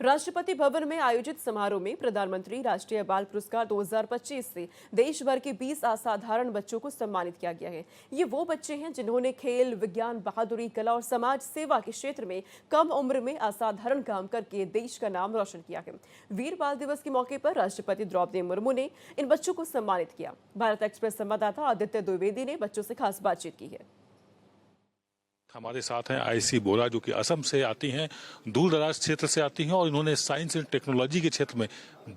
राष्ट्रपति भवन में आयोजित समारोह में प्रधानमंत्री राष्ट्रीय बाल पुरस्कार 2025 से देश भर के 20 असाधारण बच्चों को सम्मानित किया गया है। ये वो बच्चे हैं जिन्होंने खेल, विज्ञान, बहादुरी, कला और समाज सेवा के क्षेत्र में कम उम्र में असाधारण काम करके देश का नाम रोशन किया है। वीर बाल दिवस के मौके पर राष्ट्रपति द्रौपदी मुर्मू ने इन बच्चों को सम्मानित किया। भारत एक्सप्रेस संवाददाता आदित्य द्विवेदी ने बच्चों से खास बातचीत की है। हमारे साथ हैं आईसी बोरा, जो कि असम से आती हैं, दूर दराज क्षेत्र से आती हैं और इन्होंने साइंस एंड टेक्नोलॉजी के क्षेत्र में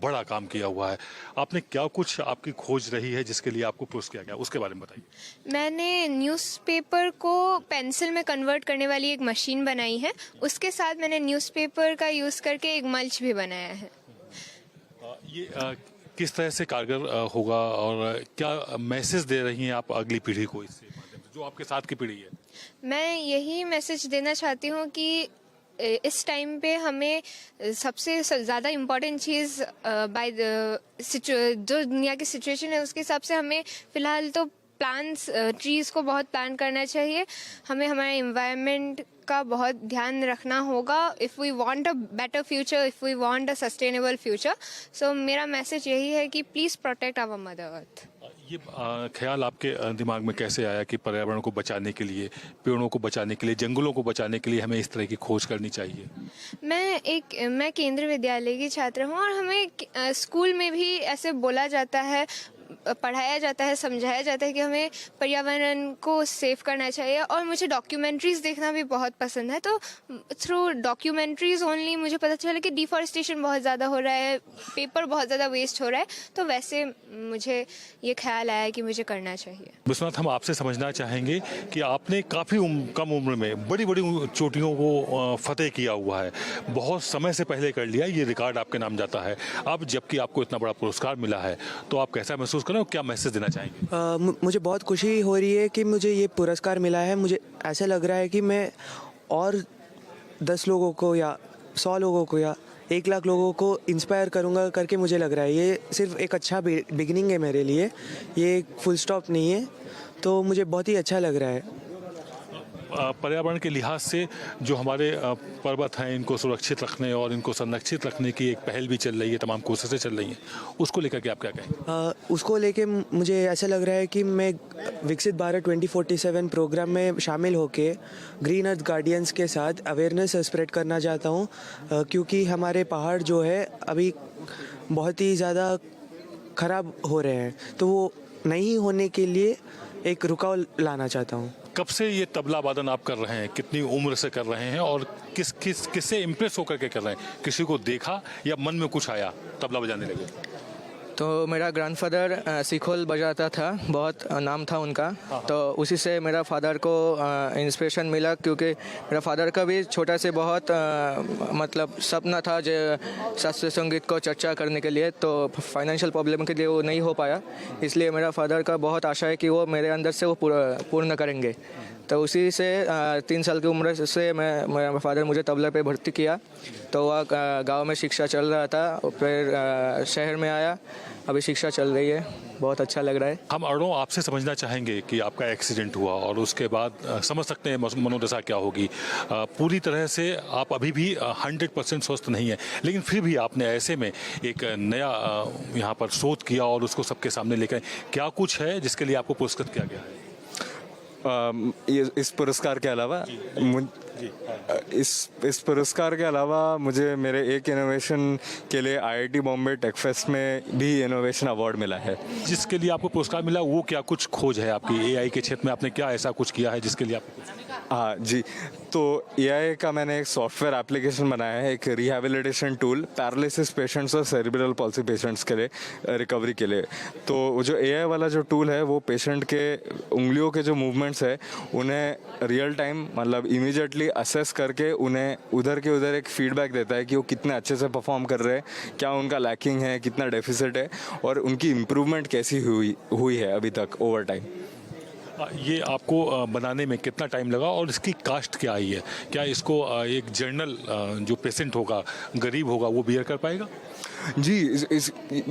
बड़ा काम किया हुआ है। आपने क्या कुछ आपकी खोज रही है जिसके लिए आपको पुरस्कृत किया गया, उसके बारे में बताइए। मैंने न्यूज़पेपर को पेंसिल में कन्वर्ट करने वाली एक मशीन बनाई है। उसके साथ मैंने न्यूज़पेपर का यूज़ करके एक मल्च भी बनाया है। ये किस तरह से कारगर होगा और क्या मैसेज दे रही हैं आप अगली पीढ़ी को इससे माध्यम से, जो आपके साथ की पीढ़ी है? मैं यही मैसेज देना चाहती हूँ कि इस टाइम पे हमें सबसे ज़्यादा इम्पॉर्टेंट चीज़ जो दुनिया की सिचुएशन है उसके हिसाब से हमें फ़िलहाल तो प्लांट्स, ट्रीज़ को बहुत प्लान करना चाहिए। हमें हमारे एनवायरनमेंट का बहुत ध्यान रखना होगा if we want a better future, if we want a sustainable future. So मेरा मैसेज यही है कि please protect our mother earth. ये ख्याल आपके दिमाग में कैसे आया कि पर्यावरण को बचाने के लिए, पेड़ों को बचाने के लिए, जंगलों को बचाने के लिए हमें इस तरह की खोज करनी चाहिए? मैं केंद्रीय विद्यालय की छात्र हूँ और हमें स्कूल में भी ऐसे बोला जाता है, पढ़ाया जाता है, समझाया जाता है कि हमें पर्यावरण को सेव करना चाहिए। और मुझे डॉक्यूमेंट्रीज देखना भी बहुत पसंद है, तो थ्रू डॉक्यूमेंट्रीज ओनली मुझे पता चला कि डिफॉरेस्टेशन बहुत ज़्यादा हो रहा है, पेपर बहुत ज़्यादा वेस्ट हो रहा है। तो वैसे मुझे ये ख्याल आया कि मुझे करना चाहिए। विश्वनाथ, हम आपसे समझना चाहेंगे कि आपने काफ़ी कम उम्र में बड़ी बड़ी चोटियों को फतेह किया हुआ है, बहुत समय से पहले कर लिया, ये रिकॉर्ड आपके नाम जाता है। अब जबकि आपको इतना बड़ा पुरस्कार मिला है तो आप कैसा महसूस करें और क्या मैसेज देना चाहेंगे? मुझे बहुत खुशी हो रही है कि मुझे ये पुरस्कार मिला है। मुझे ऐसा लग रहा है कि मैं और 10 लोगों को या 100 लोगों को या 1 लाख लोगों को इंस्पायर करूँगा करके मुझे लग रहा है। ये सिर्फ एक अच्छा बिगिनिंग है मेरे लिए, ये एक फुल स्टॉप नहीं है। तो मुझे बहुत ही अच्छा लग रहा है। पर्यावरण के लिहाज से जो हमारे पर्वत हैं, इनको सुरक्षित रखने और इनको संरक्षित रखने की एक पहल भी चल रही है, तमाम कोशिशें चल रही हैं, उसको लेकर के आप क्या कहें? उसको लेके मुझे ऐसा लग रहा है कि मैं विकसित भारत 2047 प्रोग्राम में शामिल होके ग्रीन अर्थ गार्डियंस के साथ अवेयरनेस स्प्रेड करना चाहता हूँ, क्योंकि हमारे पहाड़ जो है अभी बहुत ही ज़्यादा ख़राब हो रहे हैं, तो वो नहीं होने के लिए एक रुकाव लाना चाहता हूँ। कब से ये तबला वादन आप कर रहे हैं, कितनी उम्र से कर रहे हैं और किससे इम्प्रेस होकर के कर रहे हैं? किसी को देखा या मन में कुछ आया, तबला बजाने लगे? तो मेरा ग्रैंडफादर सिखोल बजाता था, बहुत नाम था उनका। तो उसी से मेरा फादर को इंस्पिरेशन मिला, क्योंकि मेरा फादर का भी छोटा से बहुत मतलब सपना था जो शास्त्रीय संगीत को चर्चा करने के लिए, तो फाइनेंशियल प्रॉब्लम के लिए वो नहीं हो पाया। इसलिए मेरा फादर का बहुत आशा है कि वो मेरे अंदर से वो पूर्ण करेंगे। तो उसी से 3 साल की उम्र से मेरा फादर मुझे तबला पे भर्ती किया। तो वह गांव में शिक्षा चल रहा था, फिर शहर में आया, अभी शिक्षा चल रही है, बहुत अच्छा लग रहा है। हम अरुणों आपसे समझना चाहेंगे कि आपका एक्सीडेंट हुआ और उसके बाद समझ सकते हैं मनोदशा क्या होगी। पूरी तरह से आप अभी भी 100% स्वस्थ नहीं है, लेकिन फिर भी आपने ऐसे में एक नया यहाँ पर शोध किया और उसको सबके सामने लेकर, क्या कुछ है जिसके लिए आपको पुरस्कृत किया गया है? इस पुरस्कार के अलावा इस पुरस्कार के अलावा मुझे मेरे एक इनोवेशन के लिए IIT बॉम्बे टेकफेस्ट में भी इनोवेशन अवार्ड मिला है। जिसके लिए आपको पुरस्कार मिला, वो क्या कुछ खोज है आपकी? AI के क्षेत्र में आपने क्या ऐसा कुछ किया है जिसके लिए आपको? हाँ जी, तो AI का मैंने एक सॉफ्टवेयर एप्लीकेशन बनाया है, एक रिहैबिलिटेशन टूल पैरालिसिस पेशेंट्स और सेरिब्रल पॉल्सी पेशेंट्स के लिए, रिकवरी के लिए। तो जो AI वाला जो टूल है वो पेशेंट के उंगलियों के जो मूवमेंट्स है उन्हें रियल टाइम मतलब इमीडिएटली असेस करके उन्हें उधर के उधर एक फीडबैक देता है कि वो कितने अच्छे से परफॉर्म कर रहे हैं, क्या उनका लैकिंग है, कितना डेफिसिट है और उनकी इम्प्रूवमेंट कैसी हुई है अभी तक ओवर टाइम। ये आपको बनाने में कितना टाइम लगा और इसकी कास्ट क्या आई है? क्या इसको एक जनरल जो पेशेंट होगा, गरीब होगा, वो बियर कर पाएगा? जी,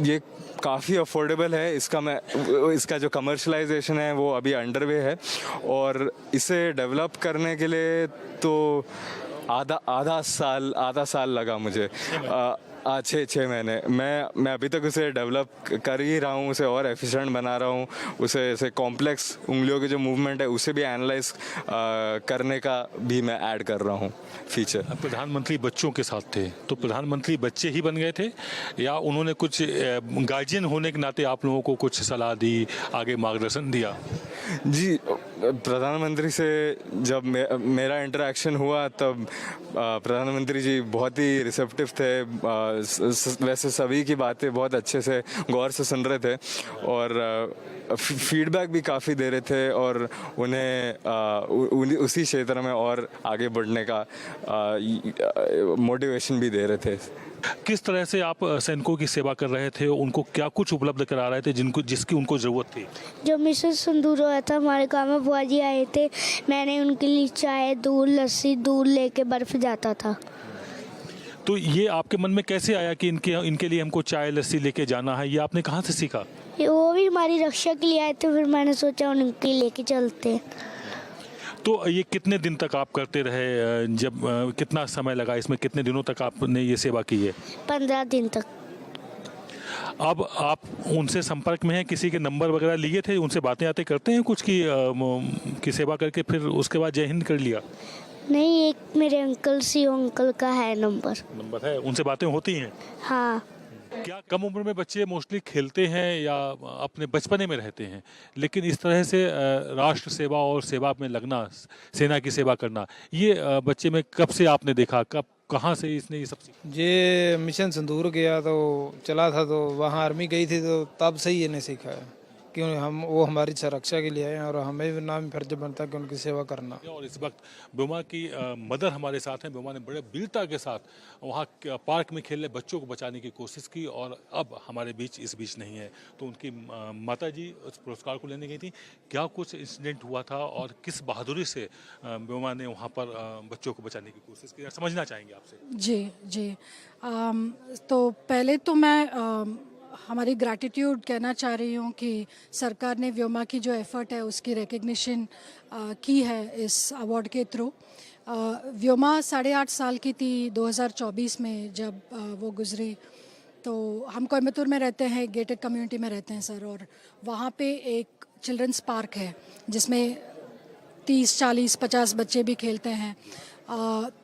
ये काफ़ी अफोर्डेबल है। इसका जो कमर्शलाइजेशन है वो अभी अंडरवे है और इसे डेवलप करने के लिए तो आधा साल लगा मुझे। 6 महीने मैं अभी तक उसे डेवलप कर ही रहा हूँ, उसे और एफिशिएंट बना रहा हूँ, उसे ऐसे कॉम्प्लेक्स उंगलियों के जो मूवमेंट है उसे भी एनालाइज करने का भी मैं ऐड कर रहा हूँ फीचर। प्रधानमंत्री बच्चों के साथ थे तो प्रधानमंत्री बच्चे ही बन गए थे या उन्होंने कुछ गार्जियन होने के नाते आप लोगों को कुछ सलाह दी, आगे मार्गदर्शन दिया? जी, प्रधानमंत्री से जब मेरा इंटरेक्शन हुआ तब प्रधानमंत्री जी बहुत ही रिसेप्टिव थे। वैसे सभी की बातें बहुत अच्छे से गौर से सुन रहे थे और फीडबैक भी काफ़ी दे रहे थे और उन्हें उसी क्षेत्र में और आगे बढ़ने का मोटिवेशन भी दे रहे थे। किस तरह से आप सैनिकों की सेवा कर रहे थे, उनको क्या कुछ उपलब्ध करा रहे थे जिसकी उनको ज़रूरत थी? जब मिशन सिंदूर हुआ था हमारे गाँव में बुआ जी आए थे, मैंने उनके लिए चाय, दूध, लस्सी, दूध लेके बर्फ़ जाता था। तो ये आपके मन में कैसे आया कि इनके लिए हमको चाय लस्सी लेके जाना है? ये आपने कहाँ से सीखा? वो भी हमारी रक्षा के लिए आए थे, फिर मैंने सोचा उनके लेके चलते हैं। तो ये कितने दिन तक आप करते रहे? जब कितना समय लगा इसमें, कितने दिनों तक आपने ये सेवा की है? 15 दिन तक। अब आप उनसे संपर्क में हैं? किसी के नंबर वगैरह लिए थे? उनसे बातें आते करते हैं कुछ की सेवा करके फिर उसके बाद जय हिंद कर लिया? नहीं, एक मेरे अंकल अंकल का है नंबर है, उनसे बातें होती हैं? हाँ। क्या कम उम्र में बच्चे मोस्टली खेलते हैं या अपने बचपने में रहते हैं, लेकिन इस तरह से राष्ट्र सेवा और सेवा में लगना, सेना की सेवा करना, ये बच्चे में कब से आपने देखा, कहाँ से इसने ये सब सीखा? ये मिशन सिंदूर गया तो चला था, तो वहाँ आर्मी गई थी, तो तब से ही इन्हें सीखा है कि वो हमारी सुरक्षा के लिए आए हैं और हमें भी नाम फर्ज बनता है कि उनकी सेवा करना। और इस वक्त ब्योमा की मदर हमारे साथ हैं। ब्योमा ने बड़े वीरता के साथ वहाँ पार्क में खेल रहे बच्चों को बचाने की कोशिश की और अब हमारे बीच इस बीच नहीं है। तो उनकी माता जी उस पुरस्कार को लेने गई थी। क्या कुछ इंसिडेंट हुआ था और किस बहादुरी से ब्योमा ने वहाँ पर बच्चों को बचाने की कोशिश की, समझना चाहेंगे आपसे। जी। तो पहले तो मैं हमारी ग्रैटिट्यूड कहना चाह रही हूँ कि सरकार ने व्योमा की जो एफ़र्ट है उसकी रिकग्निशन की है इस अवार्ड के थ्रू। व्योमा 8.5 साल की थी 2024 में जब वो गुजरी। तो हम कोयम्बतूर में रहते हैं, गेटेड कम्युनिटी में रहते हैं सर, और वहाँ पे एक चिल्ड्रंस पार्क है जिसमें 30, 40, 50 बच्चे भी खेलते हैं।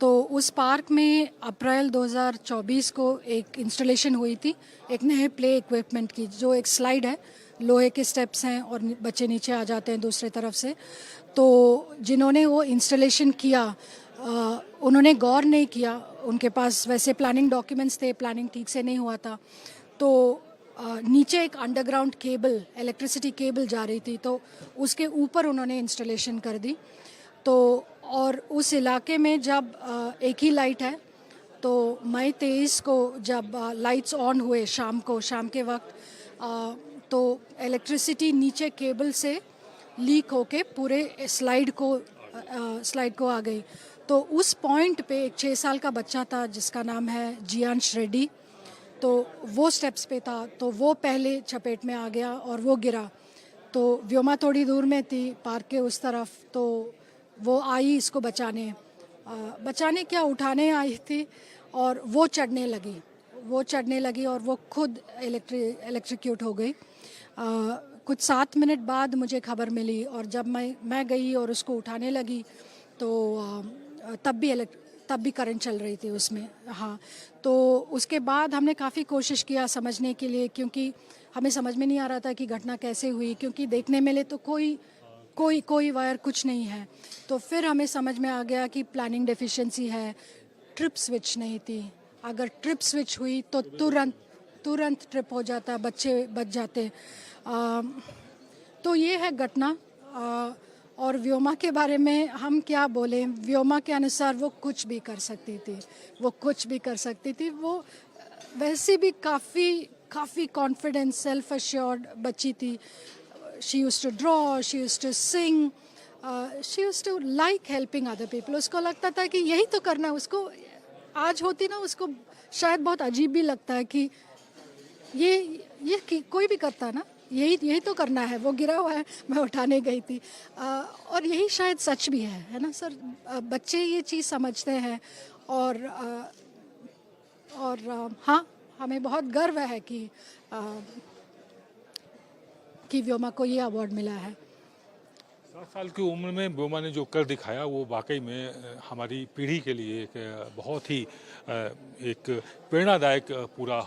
तो उस पार्क में अप्रैल 2024 को एक इंस्टॉलेशन हुई थी एक नए प्ले इक्विपमेंट की, जो एक स्लाइड है, लोहे के स्टेप्स हैं और बच्चे नीचे आ जाते हैं दूसरी तरफ से। तो जिन्होंने वो इंस्टॉलेशन किया उन्होंने गौर नहीं किया, उनके पास वैसे प्लानिंग डॉक्यूमेंट्स थे, प्लानिंग ठीक से नहीं हुआ था। तो नीचे एक अंडरग्राउंड केबल, इलेक्ट्रिसिटी केबल जा रही थी, तो उसके ऊपर उन्होंने इंस्टॉलेशन कर दी। तो और उस इलाके में जब एक ही लाइट है, तो मई 23 को जब लाइट्स ऑन हुए शाम के वक्त, तो इलेक्ट्रिसिटी नीचे केबल से लीक होके पूरे स्लाइड को आ गई। तो उस पॉइंट पे एक 6 साल का बच्चा था जिसका नाम है जियांश रेड्डी। तो वो स्टेप्स पे था, तो वो पहले चपेट में आ गया और वो गिरा। तो व्योमा थोड़ी दूर में थी पार्क के उस तरफ, तो वो आई इसको बचाने क्या उठाने आई थी और वो चढ़ने लगी और वो खुद इलेक्ट्रिक्यूट हो गई। कुछ 7 मिनट बाद मुझे खबर मिली और जब मैं गई और उसको उठाने लगी तो तब भी करंट चल रही थी उसमें। हाँ, तो उसके बाद हमने काफ़ी कोशिश किया समझने के लिए, क्योंकि हमें समझ में नहीं आ रहा था कि घटना कैसे हुई, क्योंकि देखने मिले तो कोई वायर कुछ नहीं है। तो फिर हमें समझ में आ गया कि प्लानिंग डेफिशिएंसी है, ट्रिप स्विच नहीं थी। अगर ट्रिप स्विच हुई तो तुरंत ट्रिप हो जाता, बच्चे बच जाते। तो ये है घटना। और व्योमा के बारे में हम क्या बोलें, व्योमा के अनुसार वो कुछ भी कर सकती थी। वो वैसे भी काफ़ी कॉन्फिडेंस, सेल्फ अश्योर्ड बच्ची थी। She used to draw, she used to sing, she used to like helping other people. उसको लगता था कि यही तो करना है उसको। आज होती ना, उसको शायद बहुत अजीब भी लगता है कि ये कोई भी करता है ना, यही तो करना है। वो गिरा हुआ है, मैं उठाने गई थी। और यही शायद सच भी है ना सर। बच्चे ये चीज़ समझते हैं और हाँ, हमें बहुत गर्व है कि व्योमा को ये अवार्ड मिला है। 7 साल की उम्र में व्योमा ने जो कर दिखाया वो वाकई में हमारी पीढ़ी के लिए एक बहुत ही एक प्रेरणादायक पूरा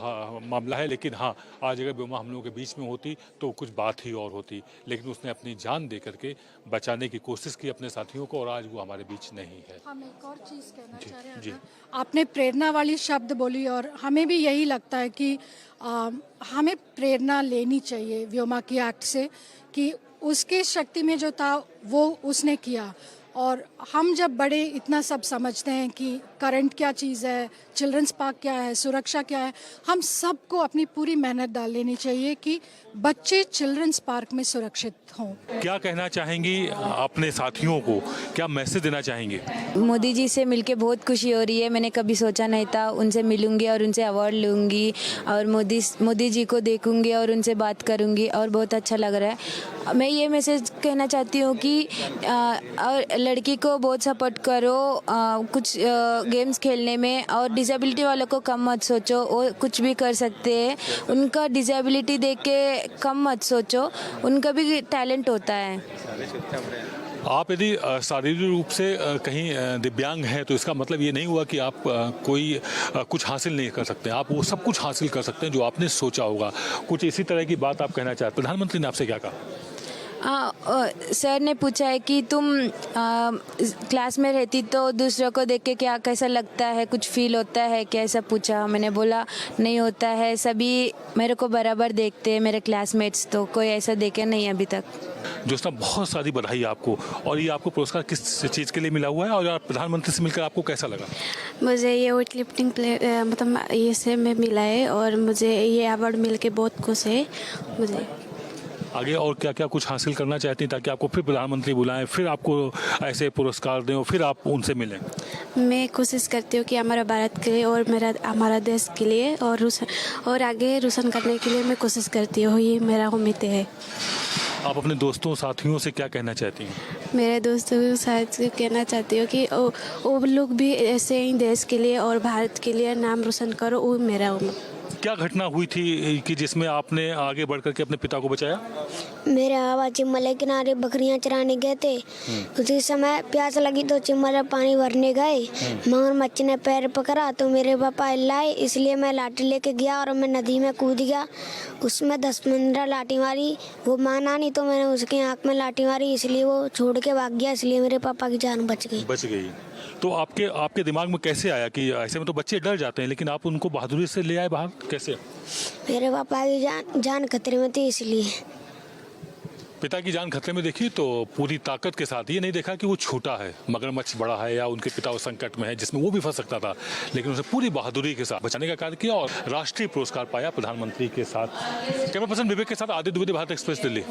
मामला है। लेकिन हाँ, आज अगर व्योमा हम लोगों के बीच में होती तो कुछ बात ही और होती, लेकिन उसने अपनी जान दे करके बचाने की कोशिश की अपने साथियों को, और आज वो हमारे बीच नहीं है। हम एक और चीज़ कहना चाह रहे हैं ना, आपने प्रेरणा वाली शब्द बोली और हमें भी यही लगता है कि हमें प्रेरणा लेनी चाहिए व्योमा की एक्ट से कि उसके शक्ति में जो था वो उसने किया। और हम जब बड़े इतना सब समझते हैं कि करंट क्या चीज़ है, चिल्ड्रंस पार्क क्या है, सुरक्षा क्या है, हम सबको अपनी पूरी मेहनत डाल लेनी चाहिए कि बच्चे चिल्ड्रंस पार्क में सुरक्षित हों। क्या कहना चाहेंगी अपने साथियों को, क्या मैसेज देना चाहेंगे? मोदी जी से मिलके बहुत खुशी हो रही है। मैंने कभी सोचा नहीं था, उनसे मिलूंगी और उनसे अवार्ड लूँगी और मोदी जी को देखूंगी और उनसे बात करूंगी और बहुत अच्छा लग रहा है। मैं ये मैसेज कहना चाहती हूँ कि और लड़की को बहुत सपोर्ट करो कुछ गेम्स खेलने में, और डिसेबिलिटी वालों को कम मत सोचो, वो कुछ भी कर सकते हैं। उनका डिसेबिलिटी देख के कम मत सोचो, उनका भी टैलेंट होता है। आप यदि शारीरिक रूप से कहीं दिव्यांग हैं तो इसका मतलब ये नहीं हुआ कि आप कोई कुछ हासिल नहीं कर सकते। आप वो सब कुछ हासिल कर सकते हैं जो आपने सोचा होगा। कुछ इसी तरह की बात आप कहना चाहते हैं। प्रधानमंत्री ने आपसे क्या कहा? सर ने पूछा है कि तुम क्लास में रहती तो दूसरों को देख के क्या कैसा लगता है, कुछ फील होता है क्या, ऐसा पूछा। मैंने बोला नहीं होता है, सभी मेरे को बराबर देखते हैं मेरे क्लासमेट्स, तो कोई ऐसा देखे नहीं अभी तक। ज्योत्सना, बहुत सारी बधाई आपको। और ये आपको पुरस्कार किस चीज़ के लिए मिला हुआ है और प्रधानमंत्री से मिलकर आपको कैसा लगा? मुझे ये वेट लिफ्टिंग मतलब ये से में मिला है और मुझे ये अवार्ड मिल के बहुत खुश है। मुझे आगे और क्या क्या कुछ हासिल करना चाहती हैं ताकि आपको फिर प्रधानमंत्री बुलाएं, फिर आपको ऐसे पुरस्कार दें और फिर आप उनसे मिलें? मैं कोशिश करती हूँ कि हमारा भारत के लिए और हमारा देश के लिए और आगे रोशन करने के लिए मैं कोशिश करती हूँ। ये मेरा उम्मीद है। आप अपने दोस्तों साथियों से क्या कहना चाहती हैं? मेरे दोस्तों के साथ कहना चाहती हूँ कि वो लोग भी ऐसे ही देश के लिए और भारत के लिए नाम रोशन करो, वो मेरा उम्मीद। क्या घटना हुई थी कि जिसमें आपने आगे बढ़ करके अपने पिता को बचाया? मेरे बाबा चिम्मल के किनारे बकरियां चराने गए थे। उसी समय प्यास लगी तो चिम्मल पानी भरने गए। मगरमच्छ ने पैर पकड़ा तो मेरे पापा लाए, इसलिए मैं लाठी लेके गया और मैं नदी में कूद गया। उसमें 10-15 लाठी मारी, वो माना नहीं तो मैंने उसकी आँख में लाठी मारी, इसलिए वो छोड़ के भाग गया, इसलिए मेरे पापा की जान बच गई। तो आपके दिमाग में कैसे आया कि ऐसे में तो बच्चे डर जाते हैं, लेकिन आप उनको बहादुरी से ले आए बाहर, कैसे? मेरे पापा की जान खतरे में थी, इसलिए। पिता की जान खतरे में देखी तो पूरी ताकत के साथ, ये नहीं देखा कि वो छोटा है, मगरमच्छ बड़ा है या उनके पिता संकट में है जिसमें वो भी फंस सकता था, लेकिन उसे पूरी बहादुरी के साथ बचाने का कार्य किया और राष्ट्रीय पुरस्कार पाया प्रधानमंत्री के साथ। कैमरा पर्सन विवेक के साथ आदित्य द्विवेदी, भारत एक्सप्रेस, दिल्ली।